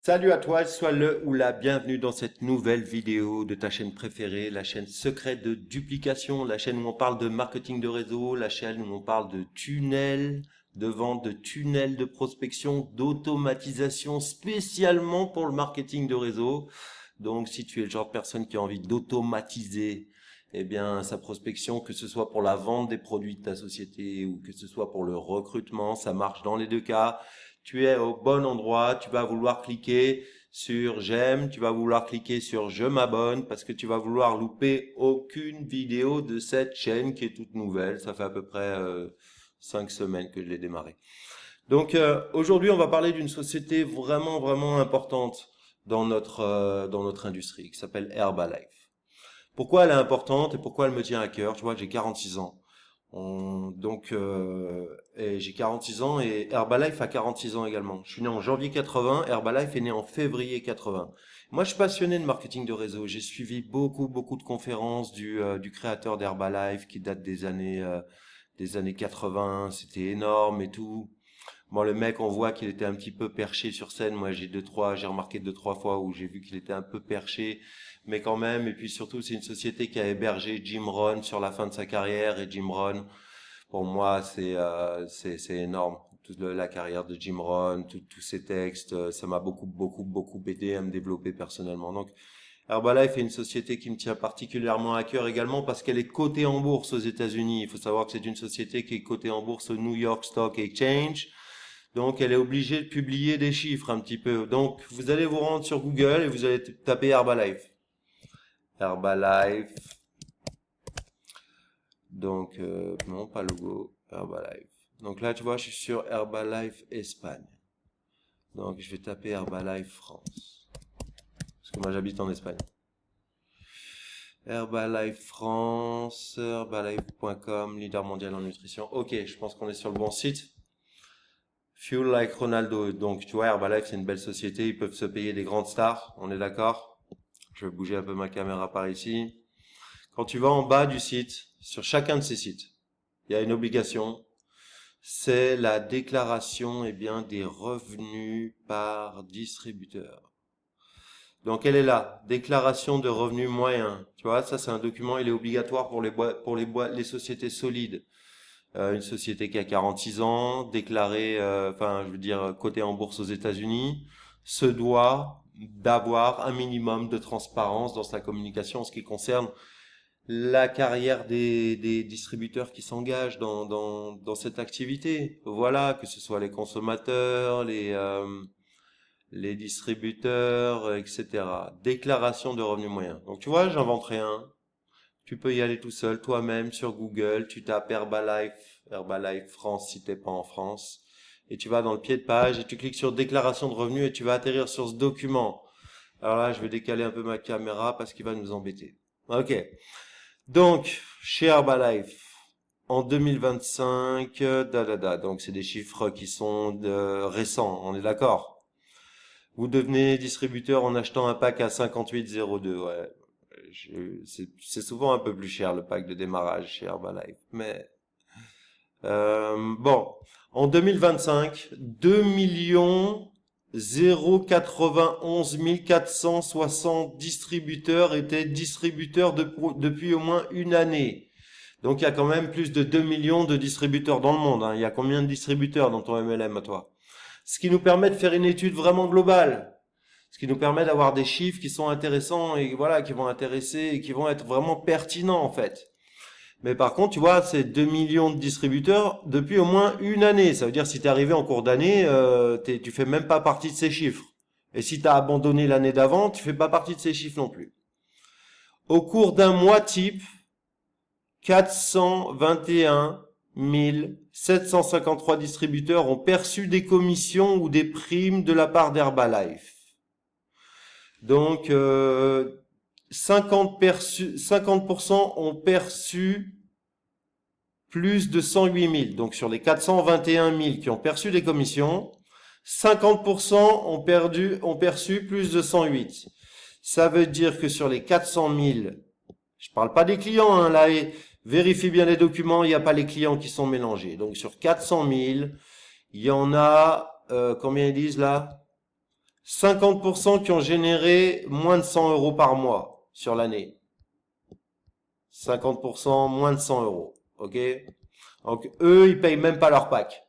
Salut à toi, sois le ou la bienvenue dans cette nouvelle vidéo de ta chaîne préférée, la chaîne secrète de duplication, la chaîne où on parle de marketing de réseau, la chaîne où on parle de tunnels, de vente de tunnels de prospection, d'automatisation spécialement pour le marketing de réseau. Donc si tu es le genre de personne qui a envie d'automatiser sa prospection, que ce soit pour la vente des produits de ta société ou que ce soit pour le recrutement, ça marche dans les deux cas. Tu es au bon endroit, tu vas vouloir cliquer sur j'aime, tu vas vouloir cliquer sur je m'abonne parce que tu vas vouloir louper aucune vidéo de cette chaîne qui est toute nouvelle. Ça fait à peu près 5 semaines que je l'ai démarré. Donc aujourd'hui, on va parler d'une société vraiment vraiment importante dans notre industrie qui s'appelle Herbalife. Pourquoi elle est importante et pourquoi elle me tient à cœur? Tu vois, j'ai 46 ans. Et j'ai 46 ans et Herbalife a 46 ans également. Je suis né en janvier 80, Herbalife est né en février 80. Moi, je suis passionné de marketing de réseau. J'ai suivi beaucoup de conférences du créateur d'Herbalife qui date des années 80. C'était énorme et tout. Bon, le mec, on voit qu'il était un petit peu perché sur scène. Moi, j'ai remarqué deux, trois fois où j'ai vu qu'il était un peu perché, mais quand même. Et puis surtout, c'est une société qui a hébergé Jim Rohn sur la fin de sa carrière. Et Jim Rohn, pour moi, c'est énorme. Toute la carrière de Jim Rohn, tous ses textes, ça m'a beaucoup aidé à me développer personnellement. Donc, Herbalife est une société qui me tient particulièrement à cœur également parce qu'elle est cotée en bourse aux États-Unis. Il faut savoir que c'est une société qui est cotée en bourse au New York Stock Exchange. Donc, elle est obligée de publier des chiffres un petit peu. Donc, vous allez vous rendre sur Google et vous allez taper Herbalife. Herbalife. Donc, non, pas logo. Herbalife. Donc là, tu vois, je suis sur Herbalife Espagne. Donc, je vais taper Herbalife France. Parce que moi, j'habite en Espagne. Herbalife France, herbalife.com, leader mondial en nutrition. Ok, je pense qu'on est sur le bon site. Fuel like Ronaldo. Donc, tu vois, Herbalife, c'est une belle société. Ils peuvent se payer des grandes stars. On est d'accord? Je vais bouger un peu ma caméra par ici. Quand tu vas en bas du site, sur chacun de ces sites, il y a une obligation. C'est la déclaration, des revenus par distributeur. Donc, elle est là. Déclaration de revenus moyens. Tu vois, ça, c'est un document, il est obligatoire pour les sociétés solides. Une société qui a 46 ans, déclarée, cotée en bourse aux États-Unis, se doit d'avoir un minimum de transparence dans sa communication en ce qui concerne la carrière des distributeurs qui s'engagent dans cette activité. Voilà, que ce soit les consommateurs, les distributeurs, etc. Déclaration de revenus moyens. Donc tu vois, j'invente rien. Tu peux y aller tout seul, toi-même, sur Google. Tu tapes Herbalife France si t'es pas en France. Et tu vas dans le pied de page et tu cliques sur déclaration de revenus et tu vas atterrir sur ce document. Alors là, je vais décaler un peu ma caméra parce qu'il va nous embêter. Ok. Donc, chez Herbalife, en 2025, donc c'est des chiffres qui sont récents, on est d'accord? Vous devenez distributeur en achetant un pack à 58,02, ouais. C'est souvent un peu plus cher le pack de démarrage chez Herbalife, mais bon, en 2025, 2 091 460 distributeurs étaient distributeurs depuis au moins une année. Donc il y a quand même plus de 2 millions de distributeurs dans le monde, hein. Il y a combien de distributeurs dans ton MLM à toi? Ce qui nous permet de faire une étude vraiment globale. Ce qui nous permet d'avoir des chiffres qui sont intéressants et voilà, qui vont intéresser et qui vont être vraiment pertinents en fait. Mais par contre, tu vois, c'est 2 millions de distributeurs depuis au moins une année. Ça veut dire si tu es arrivé en cours d'année, tu fais même pas partie de ces chiffres. Et si tu as abandonné l'année d'avant, tu fais pas partie de ces chiffres non plus. Au cours d'un mois type, 421 753 distributeurs ont perçu des commissions ou des primes de la part d'Herbalife. Donc, 50% ont perçu plus de 108 000. Donc, sur les 421 000 qui ont perçu des commissions, 50% ont perçu plus de 108. Ça veut dire que sur les 400 000, je parle pas des clients, hein, là, vérifie bien les documents, il n'y a pas les clients qui sont mélangés. Donc, sur 400 000, il y en a, combien ils disent là? 50% qui ont généré moins de 100 euros par mois sur l'année. 50% moins de 100 euros. Ok? Donc, eux, ils payent même pas leur pack.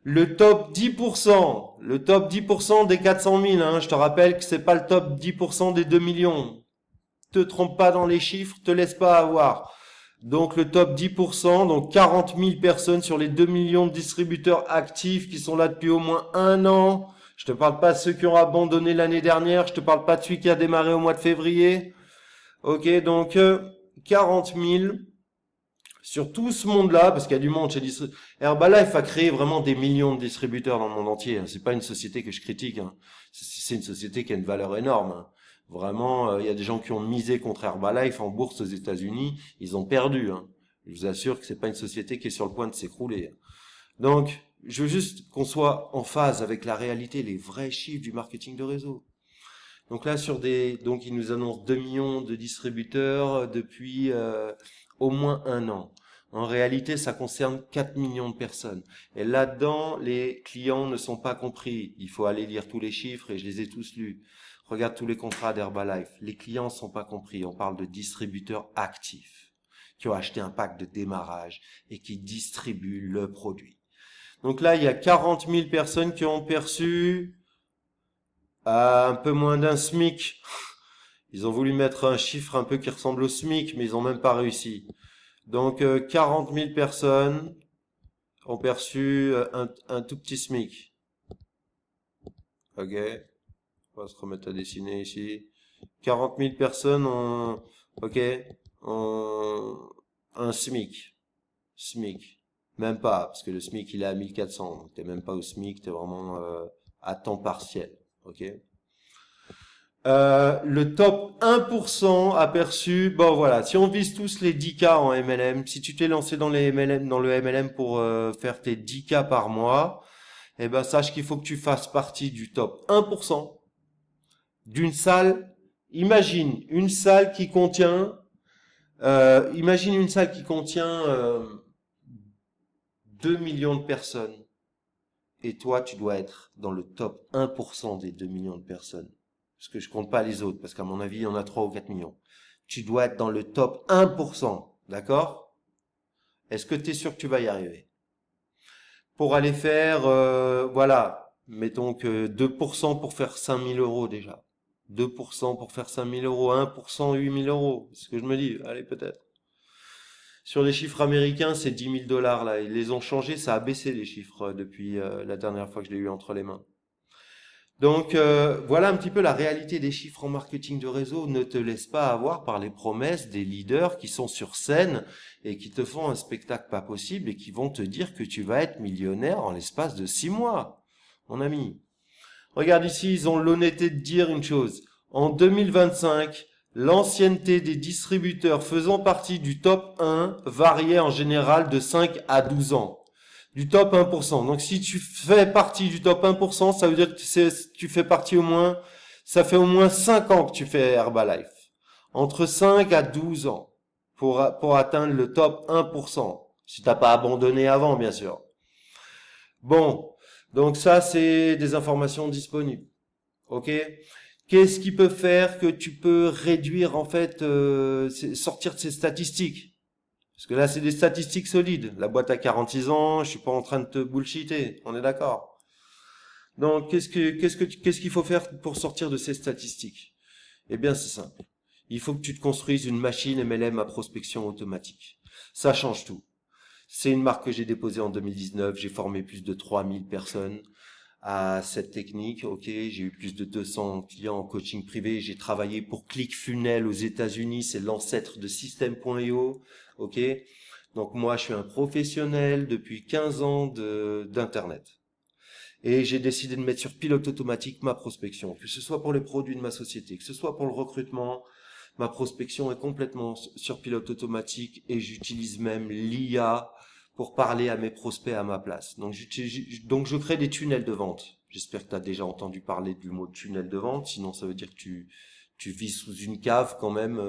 Le top 10%, le top 10% des 400 000, hein, je te rappelle que c'est pas le top 10% des 2 millions. Te trompe pas dans les chiffres, te laisse pas avoir. Donc le top 10%, donc 40 000 personnes sur les 2 millions de distributeurs actifs qui sont là depuis au moins un an. Je te parle pas de ceux qui ont abandonné l'année dernière, je te parle pas de celui qui a démarré au mois de février. Ok, donc 40 000 sur tout ce monde-là, parce qu'il y a du monde chez Herbalife a créé vraiment des millions de distributeurs dans le monde entier. C'est pas une société que je critique. Hein. C'est une société qui a une valeur énorme. Hein. Vraiment, il y a des gens qui ont misé contre Herbalife en bourse aux États-Unis, ils ont perdu. Hein. Je vous assure que c'est pas une société qui est sur le point de s'écrouler. Donc, je veux juste qu'on soit en phase avec la réalité, les vrais chiffres du marketing de réseau. Donc là, donc ils nous annoncent 2 millions de distributeurs depuis au moins un an. En réalité, ça concerne 4 millions de personnes. Et là-dedans, les clients ne sont pas compris. Il faut aller lire tous les chiffres et je les ai tous lus. Regarde tous les contrats d'Herbalife. Les clients ne sont pas compris. On parle de distributeurs actifs qui ont acheté un pack de démarrage et qui distribuent le produit. Donc là, il y a 40 000 personnes qui ont perçu un peu moins d'un SMIC. Ils ont voulu mettre un chiffre un peu qui ressemble au SMIC, mais ils n'ont même pas réussi. Donc 40 000 personnes ont perçu un tout petit SMIC. Ok, on va se remettre à dessiner ici. 40 000 personnes ont, ok, ont un SMIC. SMIC. Même pas, parce que le SMIC il est à 1400. Donc t'es même pas au SMIC, t'es vraiment à temps partiel. Ok. Le top 1% aperçu, bon voilà, si on vise tous les 10K en MLM, si tu t'es lancé dans les MLM, dans le MLM pour faire tes 10K par mois, eh ben sache qu'il faut que tu fasses partie du top 1% d'une salle. Imagine une salle qui contient 2 millions de personnes. Et toi, tu dois être dans le top 1% des 2 millions de personnes. Parce que je compte pas les autres, parce qu'à mon avis, il y en a 3 ou 4 millions. Tu dois être dans le top 1%, d'accord? Est-ce que tu es sûr que tu vas y arriver? Pour aller faire, voilà, mettons que 2% pour faire 5 000 euros déjà. 2% pour faire 5 000 euros, 1%, 8 000 euros. C'est ce que je me dis, allez peut-être. Sur les chiffres américains, c'est 10 000 dollars là. Ils les ont changés, ça a baissé les chiffres depuis la dernière fois que je l'ai eu entre les mains. Donc voilà un petit peu la réalité des chiffres en marketing de réseau. Ne te laisse pas avoir par les promesses des leaders qui sont sur scène et qui te font un spectacle pas possible et qui vont te dire que tu vas être millionnaire en l'espace de 6 mois, mon ami. Regarde ici, ils ont l'honnêteté de dire une chose. En 2025, l'ancienneté des distributeurs faisant partie du top 1 variait en général de 5 à 12 ans. Du top 1%. Donc si tu fais partie du top 1%, ça veut dire que tu fais partie ça fait au moins 5 ans que tu fais Herbalife. Entre 5 à 12 ans pour atteindre le top 1%. Si t'as pas abandonné avant, bien sûr. Bon. Donc ça, c'est des informations disponibles. Ok? Qu'est-ce qui peut faire que tu peux réduire, en fait, sortir de ces statistiques? Parce que là, c'est des statistiques solides. La boîte a 46 ans, je suis pas en train de te bullshiter. On est d'accord. Donc, qu'est-ce qu'il faut faire pour sortir de ces statistiques? Eh bien, c'est simple. Il faut que tu te construises une machine MLM à prospection automatique. Ça change tout. C'est une marque que j'ai déposée en 2019. J'ai formé plus de 3000 personnes à cette technique. Ok, j'ai eu plus de 200 clients en coaching privé. J'ai travaillé pour ClickFunnels aux États-Unis. C'est l'ancêtre de System.io. Ok, donc moi, je suis un professionnel depuis 15 ans d'internet. Et j'ai décidé de mettre sur pilote automatique ma prospection, que ce soit pour les produits de ma société, que ce soit pour le recrutement. Ma prospection est complètement sur pilote automatique et j'utilise même l'IA pour parler à mes prospects à ma place. Donc, je crée des tunnels de vente. J'espère que tu as déjà entendu parler du mot tunnel de vente. Sinon, ça veut dire que tu vis sous une cave quand même.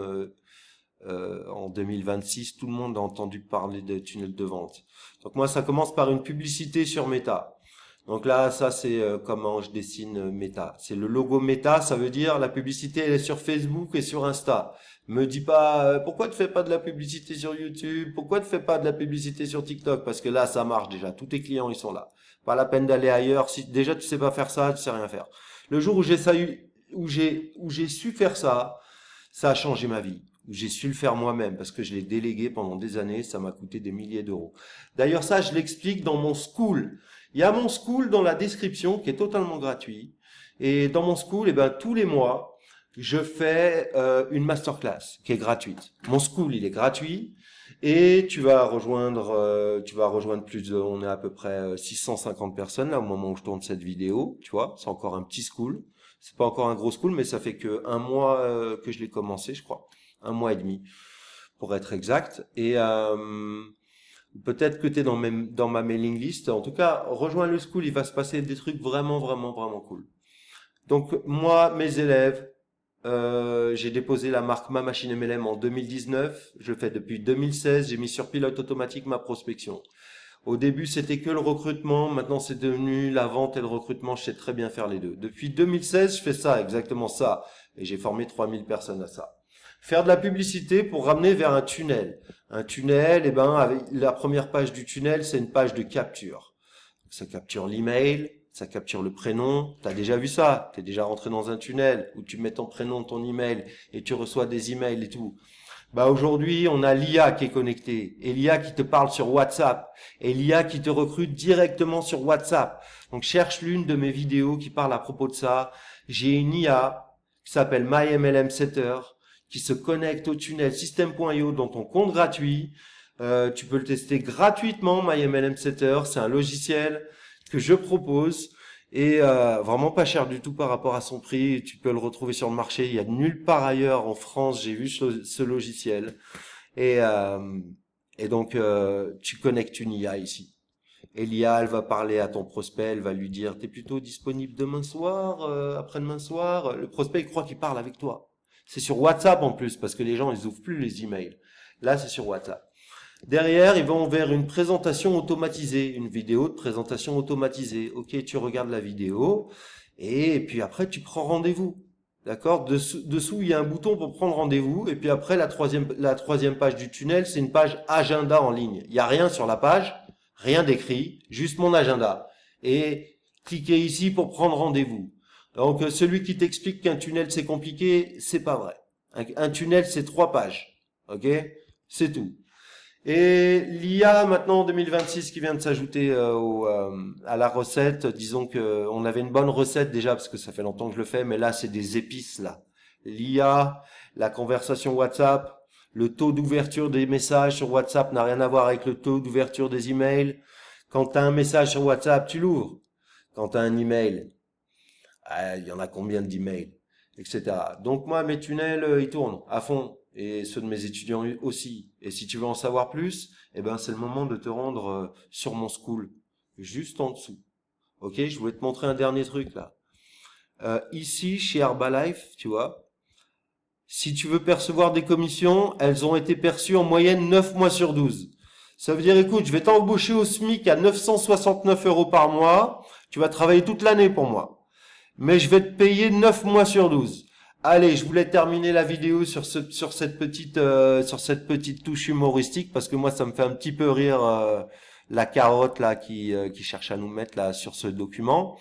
En 2026, tout le monde a entendu parler de tunnel de vente. Donc moi, ça commence par une publicité sur Meta. Donc là, ça c'est comment je dessine Meta. C'est le logo Meta, ça veut dire la publicité elle est sur Facebook et sur Insta. Me dis pas pourquoi tu fais pas de la publicité sur YouTube, pourquoi tu fais pas de la publicité sur TikTok parce que là ça marche déjà, tous tes clients ils sont là. Pas la peine d'aller ailleurs si déjà tu sais pas faire ça, tu sais rien faire. Le jour où j'ai su faire ça, ça a changé ma vie. J'ai su le faire moi-même parce que je l'ai délégué pendant des années, ça m'a coûté des milliers d'euros. D'ailleurs, ça, je l'explique dans mon school. Il y a mon school dans la description qui est totalement gratuit. Et dans mon school, eh ben, tous les mois, je fais une masterclass qui est gratuite. Mon school, il est gratuit. Et tu vas rejoindre on est à peu près 650 personnes là au moment où je tourne cette vidéo. Tu vois, c'est encore un petit school. C'est pas encore un gros school, mais ça fait que un mois que je l'ai commencé, je crois. Un mois et demi, pour être exact. Et peut-être que tu es dans ma mailing list. En tout cas, rejoins le school, il va se passer des trucs vraiment, vraiment, vraiment cool. Donc moi, mes élèves, j'ai déposé la marque Ma Machine MLM en 2019. Je le fais depuis 2016. J'ai mis sur pilote automatique ma prospection. Au début, c'était que le recrutement. Maintenant, c'est devenu la vente et le recrutement. Je sais très bien faire les deux. Depuis 2016, je fais ça, exactement ça. Et j'ai formé 3000 personnes à ça. Faire de la publicité pour ramener vers un tunnel. Un tunnel, eh ben, avec la première page du tunnel, c'est une page de capture. Ça capture l'email, ça capture le prénom. T'as déjà vu ça? T'es déjà rentré dans un tunnel où tu mets ton prénom, ton email et tu reçois des emails et tout. Bah aujourd'hui, on a l'IA qui est connectée et l'IA qui te parle sur WhatsApp et l'IA qui te recrute directement sur WhatsApp. Donc cherche l'une de mes vidéos qui parle à propos de ça. J'ai une IA qui s'appelle MyMLM Setter qui se connecte au tunnel System.io dans ton compte gratuit. Tu peux le tester gratuitement, MyMLM Setter. C'est un logiciel que je propose et vraiment pas cher du tout par rapport à son prix. Tu peux le retrouver sur le marché. Il y a nulle part ailleurs en France, j'ai vu ce logiciel. Et, euh, et donc, tu connectes une IA ici. Et l'IA, elle va parler à ton prospect, elle va lui dire, t'es plutôt disponible demain soir, après-demain soir. Le prospect, il croit qu'il parle avec toi. C'est sur WhatsApp en plus, parce que les gens, ils ouvrent plus les emails. Là, c'est sur WhatsApp. Derrière, ils vont vers une présentation automatisée, une vidéo de présentation automatisée. Ok, tu regardes la vidéo et puis après, tu prends rendez-vous. D'accord? Dessous, il y a un bouton pour prendre rendez-vous. Et puis après, la troisième page du tunnel, c'est une page agenda en ligne. Il n'y a rien sur la page, rien d'écrit, juste mon agenda. Et cliquez ici pour prendre rendez-vous. Donc, celui qui t'explique qu'un tunnel c'est compliqué, c'est pas vrai. Un tunnel, c'est 3 pages. Ok? C'est tout. Et l'IA maintenant en 2026 qui vient de s'ajouter à la recette, disons que on avait une bonne recette déjà parce que ça fait longtemps que je le fais, mais là c'est des épices là. L'IA, la conversation WhatsApp, le taux d'ouverture des messages sur WhatsApp n'a rien à voir avec le taux d'ouverture des emails. Quand tu as un message sur WhatsApp, tu l'ouvres. Quand tu as un email, il y en a combien d'emails, etc. Donc moi, mes tunnels, ils tournent à fond. Et ceux de mes étudiants aussi. Et si tu veux en savoir plus, eh ben, c'est le moment de te rendre sur mon school, juste en dessous. Ok, je voulais te montrer un dernier truc là. Ici, chez Herbalife, tu vois, si tu veux percevoir des commissions, elles ont été perçues en moyenne 9 mois sur 12. Ça veut dire, écoute, je vais t'embaucher au SMIC à 969 euros par mois. Tu vas travailler toute l'année pour moi. Mais je vais te payer 9 mois sur 12. Allez, je voulais terminer la vidéo sur cette petite touche humoristique parce que moi ça me fait un petit peu rire la carotte là qui cherche à nous mettre là sur ce document.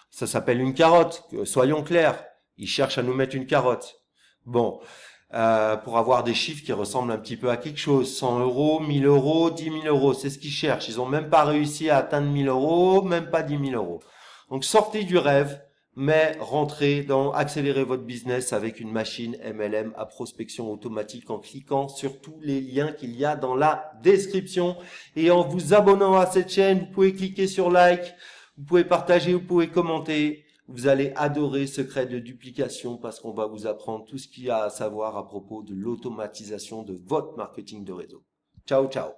Ça s'appelle une carotte. Soyons clairs, ils cherchent à nous mettre une carotte. Bon, pour avoir des chiffres qui ressemblent un petit peu à quelque chose. 100 euros, 1000 euros, 10 000 euros, c'est ce qu'ils cherchent. Ils ont même pas réussi à atteindre 1000 euros, même pas 10 000 euros. Donc sortez du rêve, mais rentrez dans accélérer votre business avec une machine MLM à prospection automatique en cliquant sur tous les liens qu'il y a dans la description et en vous abonnant à cette chaîne. Vous pouvez cliquer sur like, vous pouvez partager, vous pouvez commenter. Vous allez adorer Secret de duplication parce qu'on va vous apprendre tout ce qu'il y a à savoir à propos de l'automatisation de votre marketing de réseau. Ciao, ciao.